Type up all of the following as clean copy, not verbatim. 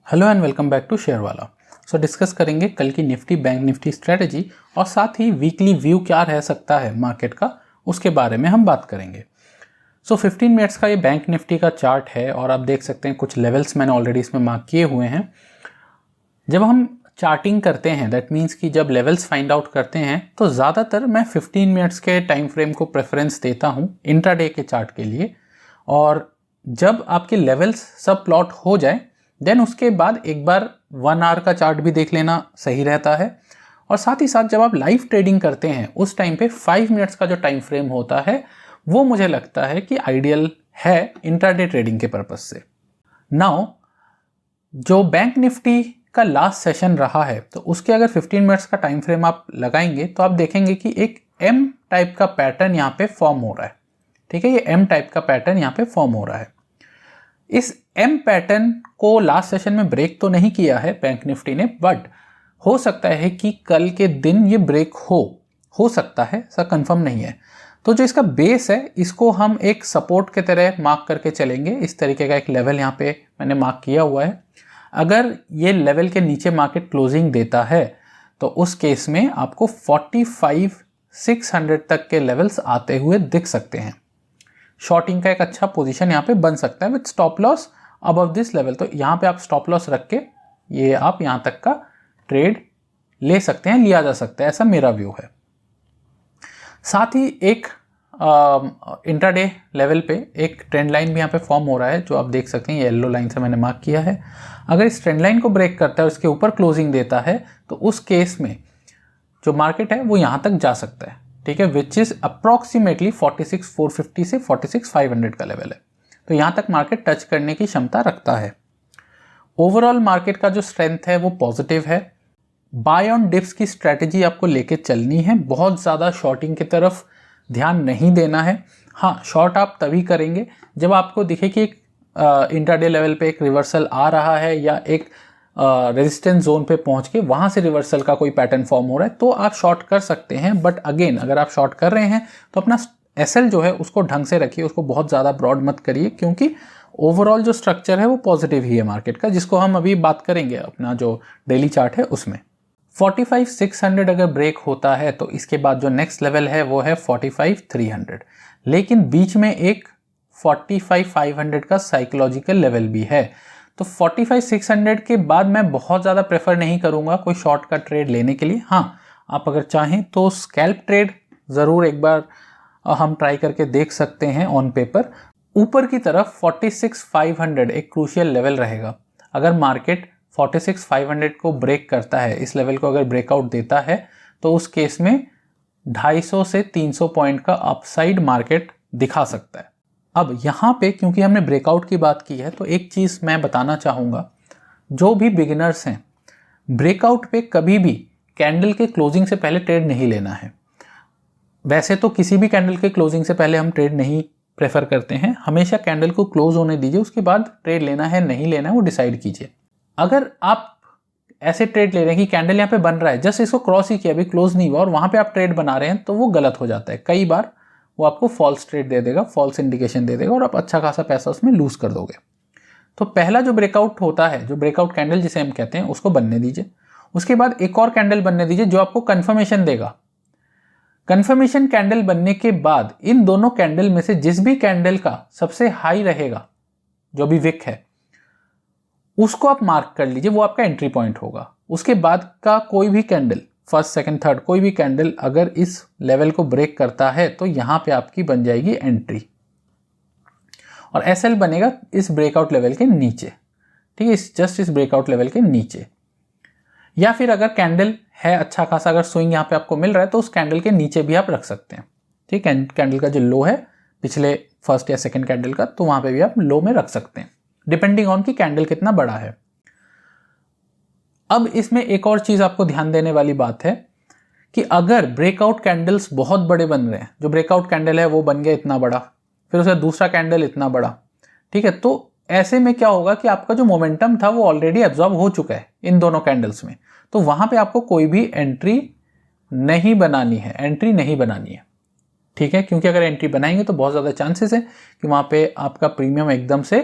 Hello and welcome back to Sharewala. So discuss करेंगे कल की निफ्टी बैंक निफ्टी स्ट्रेटजी और साथ ही वीकली व्यू क्या रह सकता है मार्केट का, उसके बारे में हम बात करेंगे। सो 15 मिनट्स का ये बैंक निफ्टी का चार्ट है और आप देख सकते हैं कुछ लेवल्स मैंने ऑलरेडी इसमें मार्क किए हुए हैं। जब हम चार्टिंग करते हैं दैट मीन्स कि जब लेवल्स फाइंड आउट करते हैं तो ज़्यादातर मैं 15 मिनट्स के टाइम फ्रेम को प्रेफरेंस देता हूँ इंट्राडे के चार्ट के लिए। और जब आपके लेवल्स सब प्लॉट हो जाए देन उसके बाद एक बार 1 आवर का चार्ट भी देख लेना सही रहता है। और साथ ही साथ जब आप लाइव ट्रेडिंग करते हैं उस टाइम पे 5 मिनट्स का जो टाइम फ्रेम होता है वो मुझे लगता है कि आइडियल है इंट्राडे ट्रेडिंग के पर्पज से। नाउ जो बैंक निफ्टी का लास्ट सेशन रहा है तो उसके अगर 15 मिनट्स का टाइम फ्रेम आप लगाएंगे तो आप देखेंगे कि एक एम टाइप का पैटर्न यहाँ पे फॉर्म हो रहा है। ठीक है, ये एम टाइप का पैटर्न यहाँ पे फॉर्म हो रहा है। इस एम पैटर्न को लास्ट सेशन में ब्रेक तो नहीं किया है बैंक निफ्टी ने, बट हो सकता है कि कल के दिन ये ब्रेक हो सकता है, ऐसा कंफर्म नहीं है। तो जो इसका बेस है इसको हम एक सपोर्ट के तरह मार्क करके चलेंगे। इस तरीके का एक लेवल यहाँ पे मैंने मार्क किया हुआ है। अगर ये लेवल के नीचे मार्केट क्लोजिंग देता है तो उस केस में आपको 45,600 तक के लेवल्स आते हुए दिख सकते हैं। शॉर्टिंग का एक अच्छा पोजीशन यहाँ पे बन सकता है with stop loss above this level. तो यहाँ पे आप स्टॉप लॉस रख के ये आप यहाँ तक का ट्रेड ले सकते हैं, लिया जा सकता है, ऐसा मेरा व्यू है। साथ ही एक इंट्राडे लेवल पे एक ट्रेंड लाइन भी यहाँ पे फॉर्म हो रहा है जो आप देख सकते हैं, ये येलो लाइन से मैंने मार्क किया है। अगर इस ट्रेंड लाइन को ब्रेक करता है, उसके ऊपर क्लोजिंग देता है तो उस केस में जो मार्केट है वो यहाँ तक जा सकता है। ठीक है, विच इज अप्रॉक्सीमेटली 46,450 से 46,500 का लेवल है। तो यहाँ तक मार्केट टच करने की क्षमता रखता है। ओवरऑल मार्केट का जो स्ट्रेंथ है वो पॉजिटिव है। बाय ऑन डिप्स की स्ट्रेटजी आपको लेके चलनी है, बहुत ज़्यादा शॉर्टिंग की तरफ ध्यान नहीं देना है। हाँ, शॉर्ट आप तभी करेंगे जब आपको दिखे कि एक इंट्राडे लेवल पे एक रिवर्सल आ रहा है या एक रेजिस्टेंस जोन पे पहुंच के वहां से रिवर्सल का कोई पैटर्न फॉर्म हो रहा है तो आप शॉर्ट कर सकते हैं। बट अगेन अगर आप शॉर्ट कर रहे हैं तो अपना एसएल जो है उसको ढंग से रखिए, उसको बहुत ज़्यादा ब्रॉड मत करिए, क्योंकि ओवरऑल जो स्ट्रक्चर है वो पॉजिटिव ही है मार्केट का, जिसको हम अभी बात करेंगे अपना जो डेली चार्ट है उसमें। 45,600 अगर ब्रेक होता है तो इसके बाद जो नेक्स्ट लेवल है वो है 45,300, लेकिन बीच में एक 45,500 का साइकोलॉजिकल लेवल भी है। तो 45,600 के बाद मैं बहुत ज़्यादा प्रेफर नहीं करूँगा कोई शॉर्ट का ट्रेड लेने के लिए। हाँ, आप अगर चाहें तो स्कैल्प ट्रेड ज़रूर एक बार हम ट्राई करके देख सकते हैं ऑन पेपर। ऊपर की तरफ 46,500 एक क्रूशियल लेवल रहेगा। अगर मार्केट 46,500 को ब्रेक करता है, इस लेवल को अगर ब्रेकआउट देता है तो उस केस में 250 से 300 पॉइंट का अपसाइड मार्केट दिखा सकता है। अब यहाँ पे क्योंकि हमने ब्रेकआउट की बात की है तो एक चीज़ मैं बताना चाहूँगा, जो भी बिगिनर्स हैं ब्रेकआउट पे कभी भी कैंडल के क्लोजिंग से पहले ट्रेड नहीं लेना है। वैसे तो किसी भी कैंडल के क्लोजिंग से पहले हम ट्रेड नहीं प्रेफर करते हैं, हमेशा कैंडल को क्लोज होने दीजिए, उसके बाद ट्रेड लेना है नहीं लेना है वो डिसाइड कीजिए। अगर आप ऐसे ट्रेड ले रहे हैं कि कैंडल यहाँ पे बन रहा है, जस्ट इसको क्रॉस ही किया, अभी क्लोज नहीं हुआ और वहाँ पे आप ट्रेड बना रहे हैं, तो वो गलत हो जाता है। कई बार वो आपको फॉल्स ट्रेड दे देगा, फॉल्स इंडिकेशन दे देगा और आप अच्छा खासा पैसा उसमें लूज कर दोगे। तो पहला जो ब्रेकआउट होता है, जो ब्रेकआउट कैंडल जिसे हम कहते हैं, उसको बनने दीजिए। उसके बाद एक और कैंडल बनने दीजिए जो आपको कंफर्मेशन देगा। कंफर्मेशन कैंडल बनने के बाद इन दोनों कैंडल में से जिस भी कैंडल का सबसे हाई रहेगा, जो भी विक है, उसको आप मार्क कर लीजिए, वो आपका एंट्री पॉइंट होगा। उसके बाद का कोई भी कैंडल, फर्स्ट सेकंड थर्ड कोई भी कैंडल अगर इस लेवल को ब्रेक करता है तो यहां पे आपकी बन जाएगी एंट्री और एसएल बनेगा इस ब्रेकआउट लेवल के नीचे। ठीक है, जस्ट इस ब्रेकआउट लेवल के नीचे। या फिर अगर कैंडल है अच्छा खासा, अगर स्विंग यहाँ पे आपको मिल रहा है तो उस कैंडल के नीचे भी आप रख सकते हैं। ठीक है, कैंडल का जो लो है पिछले फर्स्ट या सेकंड कैंडल का, तो वहां पे भी आप लो में रख सकते हैं, डिपेंडिंग ऑन कि कैंडल कितना बड़ा है। अब इसमें एक और चीज आपको ध्यान देने वाली बात है कि अगर ब्रेकआउट कैंडल्स बहुत बड़े बन रहे हैं, जो ब्रेकआउट कैंडल है वो बन गया इतना बड़ा, फिर उसका दूसरा कैंडल इतना बड़ा, ठीक है, तो ऐसे में क्या होगा कि आपका जो मोमेंटम था वो ऑलरेडी एब्जॉर्ब हो चुका है इन दोनों कैंडल्स में, तो वहां पे आपको कोई भी एंट्री नहीं बनानी है। ठीक है, क्योंकि अगर एंट्री बनाएंगे तो बहुत ज़्यादा चांसेस है कि वहाँ पे आपका प्रीमियम एकदम से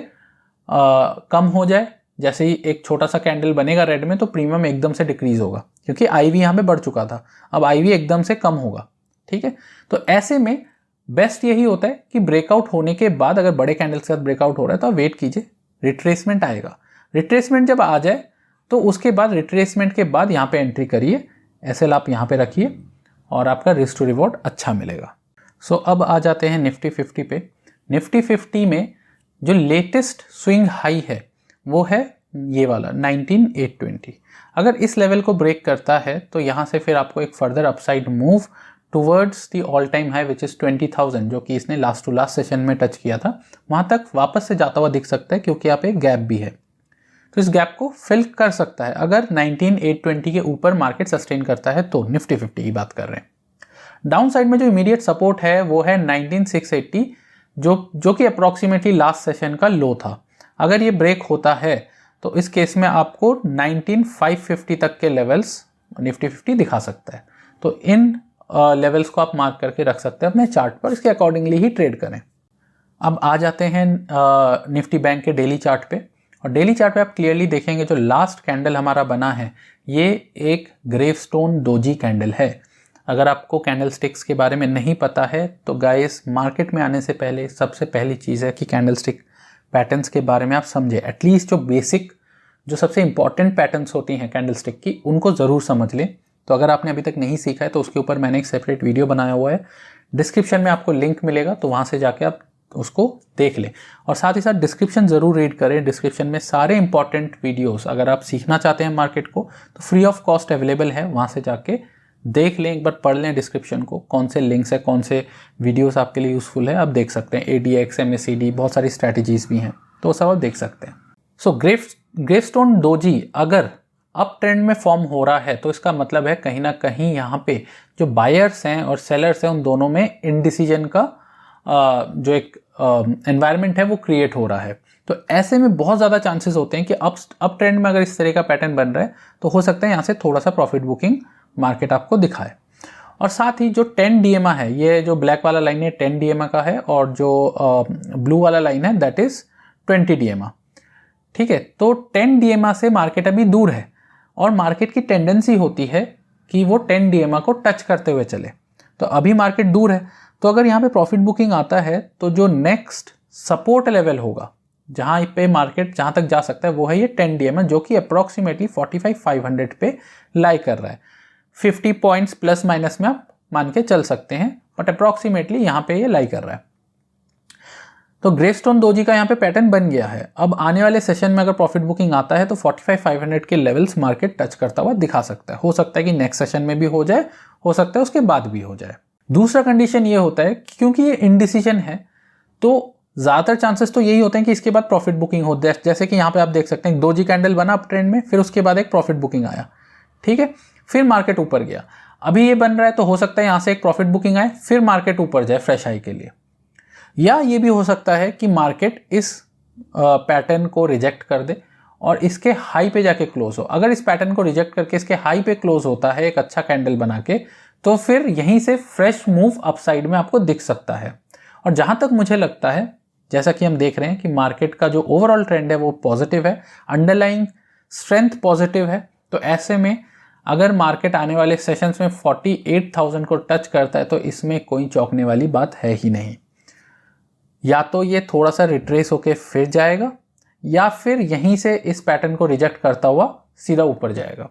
कम हो जाए, जैसे ही एक छोटा सा कैंडल बनेगा रेड में तो प्रीमियम एकदम से डिक्रीज होगा, क्योंकि IV यहाँ पे बढ़ चुका था, अब IV एकदम से कम होगा। ठीक है, तो ऐसे में बेस्ट यही होता है कि ब्रेकआउट होने के बाद अगर बड़े कैंडल के साथ ब्रेकआउट हो रहा है तो आप वेट कीजिए, रिट्रेसमेंट आएगा। रिट्रेसमेंट जब आ जाए तो उसके बाद रिट्रेसमेंट के बाद यहाँ पे एंट्री करिए, SL आप यहाँ पे रखिए और आपका रिस्क टू रिवॉर्ड अच्छा मिलेगा। सो अब आ जाते हैं निफ्टी 50 पे। निफ्टी 50 में जो लेटेस्ट स्विंग हाई है वो है ये वाला 19,820। अगर इस लेवल को ब्रेक करता है तो यहाँ से फिर आपको एक further upside move towards the all time high which is 20,000, जो कि इसने लास्ट टू लास्ट सेशन में टच किया था, वहाँ तक वापस से जाता हुआ दिख सकता है, क्योंकि यहाँ पे एक गैप भी है। तो इस गैप को फिल कर सकता है अगर 19,820 के ऊपर मार्केट सस्टेन करता है तो। निफ्टी 50 की बात कर रहे हैं। डाउन साइड में जो इमीडिएट सपोर्ट है वो है 19,680, जो कि अप्रॉक्सीमेटली लास्ट सेशन का लो था। अगर ये ब्रेक होता है तो इस केस में आपको 19,550 तक के लेवल्स निफ्टी 50 दिखा सकता है। तो इन लेवल्स को आप मार्क करके रख सकते हैं अपने चार्ट पर, इसके अकॉर्डिंगली ही ट्रेड करें। अब आ जाते हैं निफ्टी बैंक के डेली चार्ट पे, और डेली चार्ट पे आप क्लियरली देखेंगे जो लास्ट कैंडल हमारा बना है ये एक ग्रेवस्टोन डोजी कैंडल है। अगर आपको कैंडल स्टिक्स के बारे में नहीं पता है तो गाइस, मार्केट में आने से पहले सबसे पहली चीज़ है कि कैंडल स्टिक पैटर्न्स के बारे में आप समझें। एटलीस्ट जो बेसिक, जो सबसे इंपॉर्टेंट पैटर्न्स होती हैं कैंडल स्टिक की, उनको ज़रूर समझ लें। तो अगर आपने अभी तक नहीं सीखा है तो उसके ऊपर मैंने एक सेपरेट वीडियो बनाया हुआ है, डिस्क्रिप्शन में आपको लिंक मिलेगा, तो वहाँ से जाके आप उसको देख लें। और साथ ही साथ डिस्क्रिप्शन ज़रूर रीड करें, डिस्क्रिप्शन में सारे इंपॉर्टेंट वीडियोस अगर आप सीखना चाहते हैं मार्केट को तो फ्री ऑफ कॉस्ट अवेलेबल है, वहाँ से जाके देख लें, एक बार पढ़ लें डिस्क्रिप्शन को, कौन से लिंक्स है, कौन से वीडियोस आपके लिए यूज़फुल है, आप देख सकते हैं। ADX, MACD, बहुत सारी स्ट्रैटेजीज भी हैं, तो वो सब आप देख सकते हैं। सो ग्रेवस्टोन डोजी अगर अप ट्रेंड में फॉर्म हो रहा है तो इसका मतलब है कहीं ना कहीं यहाँ पे जो बायर्स हैं और सेलर्स हैं उन दोनों में इनडिसीजन का जो एक एनवायरनमेंट है वो क्रिएट हो रहा है। तो ऐसे में बहुत ज़्यादा चांसेस होते हैं कि अप ट्रेंड में अगर इस तरह का पैटर्न बन रहा है तो हो सकता है यहाँ से थोड़ा सा प्रॉफिट बुकिंग मार्केट आपको दिखाए। और साथ ही जो 10 DMA है, ये जो ब्लैक वाला लाइन है 10 DMA का है, और जो ब्लू वाला लाइन है दैट इज 20 DMA। ठीक है, तो 10 DMA से मार्केट अभी दूर है और मार्केट की टेंडेंसी होती है कि वो 10 DMA को टच करते हुए चले। तो अभी मार्केट दूर है, तो अगर यहाँ पे प्रॉफिट बुकिंग आता है तो जो नेक्स्ट सपोर्ट लेवल होगा जहाँ पे मार्केट जहाँ तक जा सकता है वो है ये 10 DMA, जो कि अप्रॉक्सीमेटली 45,500 पे लाई कर रहा है। 50 पॉइंट्स प्लस माइनस में आप मान के चल सकते हैं, बट अप्रॉक्सीमेटली यहाँ पे ये लाई कर रहा है। तो ग्रेवस्टोन डोजी का यहाँ पे पैटर्न बन गया है। अब आने वाले सेशन में अगर प्रॉफिट बुकिंग आता है तो 45,500 के लेवल्स मार्केट टच करता हुआ दिखा सकता है। हो सकता है कि नेक्स्ट सेशन में भी हो जाए, हो सकता है उसके बाद भी हो जाए। दूसरा कंडीशन ये होता है कि क्योंकि ये इनडिसीजन है तो ज़्यादातर चांसेस तो यही होते हैं कि इसके बाद प्रॉफिट बुकिंग हो। जैसे कि यहाँ पे आप देख सकते हैं डोजी कैंडल बना अप ट्रेंड में, फिर उसके बाद एक प्रॉफिट बुकिंग आया, ठीक है, फिर मार्केट ऊपर गया। अभी ये बन रहा है तो हो सकता है यहाँ से एक प्रॉफिट बुकिंग आए, फिर मार्केट ऊपर जाए फ्रेश हाई के लिए। या ये भी हो सकता है कि मार्केट इस पैटर्न को रिजेक्ट कर दे और इसके हाई पे जाके क्लोज हो। अगर इस पैटर्न को रिजेक्ट करके इसके हाई पे क्लोज होता है एक अच्छा कैंडल बना के, तो फिर यहीं से फ्रेश मूव अपसाइड में आपको दिख सकता है। और जहां तक मुझे लगता है, जैसा कि हम देख रहे हैं कि मार्केट का जो ओवरऑल ट्रेंड है वो पॉजिटिव है, अंडरलाइंग स्ट्रेंथ पॉजिटिव है, तो ऐसे में अगर मार्केट आने वाले सेशंस में 48,000 को टच करता है तो इसमें कोई चौंकने वाली बात है ही नहीं। या तो ये थोड़ा सा रिट्रेस होके फिर जाएगा या फिर यहीं से इस पैटर्न को रिजेक्ट करता हुआ सीधा ऊपर जाएगा,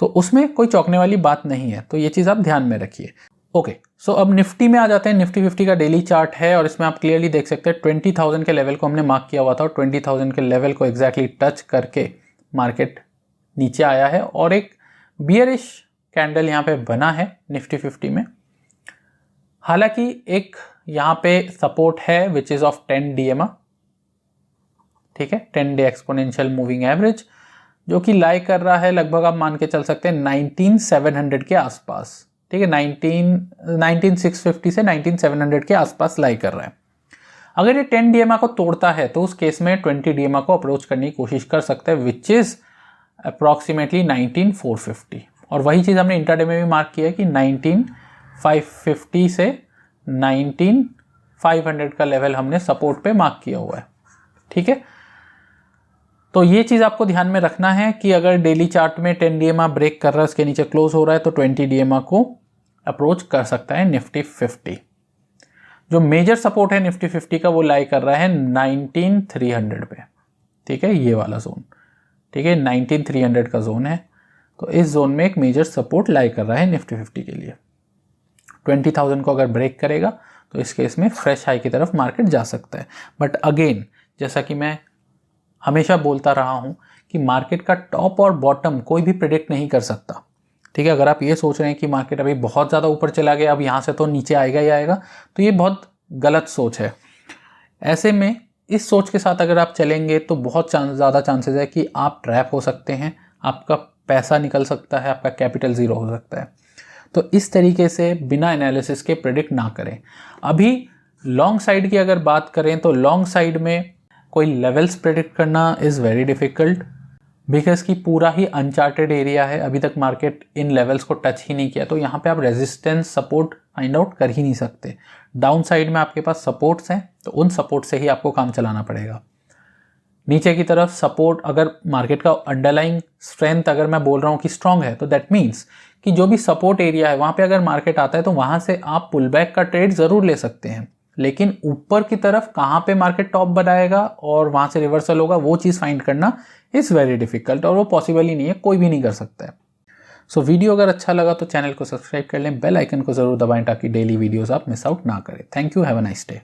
तो उसमें कोई चौंकने वाली बात नहीं है। तो ये चीज़ आप ध्यान में रखिए। ओके, सो अब निफ्टी में आ जाते हैं। निफ्टी 50 का डेली चार्ट है और इसमें आप क्लियरली देख सकते हैं 20,000 के लेवल को हमने मार्क किया हुआ था और 20,000 के लेवल को एग्जैक्टली टच करके मार्केट नीचे आया है और एक बियरिश कैंडल यहाँ पे बना है निफ्टी 50 में। हालांकि एक यहाँ पे सपोर्ट है विच इज ऑफ 10 DMA, ठीक है, 10 डे एक्सपोनेंशियल मूविंग एवरेज, जो कि लाई कर रहा है लगभग आप मान के चल सकते हैं 19,700 के आसपास, ठीक है, 19,650 से 19,700 के आसपास लाई कर रहा है। अगर ये 10 DMA को तोड़ता है तो उस केस में 20 DMA को अप्रोच करने की कोशिश कर सकता है विच इज अप्रॉक्सीमेटली 19,450। और वही चीज़ हमने इंट्राडे में भी मार्क किया है कि 19,550 से 19,500 का लेवल हमने सपोर्ट पे मार्क किया हुआ है, ठीक है। तो ये चीज़ आपको ध्यान में रखना है कि अगर डेली चार्ट में 10 DMA ब्रेक कर रहा है, उसके नीचे क्लोज हो रहा है, तो 20 DMA को अप्रोच कर सकता है निफ्टी 50। जो मेजर सपोर्ट है निफ्टी 50 का वो लाई कर रहा है 19300 पे, ठीक है, ये वाला जोन, ठीक है, 19300 का जोन है। तो इस जोन में एक मेजर सपोर्ट लाई कर रहा है निफ्टी 50 के लिए। 20,000 को अगर ब्रेक करेगा तो इस केस में फ्रेश हाई की तरफ मार्केट जा सकता है। बट अगेन, जैसा कि मैं हमेशा बोलता रहा हूं कि मार्केट का टॉप और बॉटम कोई भी प्रेडिक्ट नहीं कर सकता, ठीक है। अगर आप ये सोच रहे हैं कि मार्केट अभी बहुत ज़्यादा ऊपर चला गया, अब यहाँ से तो नीचे आएगा ही आएगा, तो ये बहुत गलत सोच है। ऐसे में इस सोच के साथ अगर आप चलेंगे तो बहुत ज़्यादा चांसेस है कि आप ट्रैप हो सकते हैं, आपका पैसा निकल सकता है, आपका कैपिटल ज़ीरो हो सकता है। तो इस तरीके से बिना एनालिसिस के प्रेडिक्ट ना करें। अभी लॉन्ग साइड की अगर बात करें तो लॉन्ग साइड में कोई लेवल्स प्रेडिक्ट करना इज़ वेरी डिफ़िकल्ट, बिकॉज की पूरा ही अनचार्टेड एरिया है, अभी तक मार्केट इन लेवल्स को टच ही नहीं किया। तो यहाँ पे आप रेजिस्टेंस सपोर्ट फाइंड आउट कर ही नहीं सकते। डाउन साइड में आपके पास सपोर्ट्स हैं, तो उन सपोर्ट से ही आपको काम चलाना पड़ेगा। नीचे की तरफ सपोर्ट, अगर मार्केट का अंडरलाइंग स्ट्रेंथ अगर मैं बोल रहा हूँ कि स्ट्रांग है, तो दैट मीन्स कि जो भी सपोर्ट एरिया है वहाँ पे अगर मार्केट आता है तो वहाँ से आप पुल बैक का ट्रेड ज़रूर ले सकते हैं। लेकिन ऊपर की तरफ कहाँ पे मार्केट टॉप बनाएगा और वहाँ से रिवर्सल होगा, वो चीज़ फाइंड करना इज़ वेरी डिफिकल्ट, और वो पॉसिबल ही नहीं है, कोई भी नहीं कर सकता है। सो वीडियो अगर अच्छा लगा तो चैनल को सब्सक्राइब कर लें, बेल आइकन को ज़रूर दबाएं ताकि डेली वीडियोस आप मिस आउट ना करें। Thank you, have a nice day.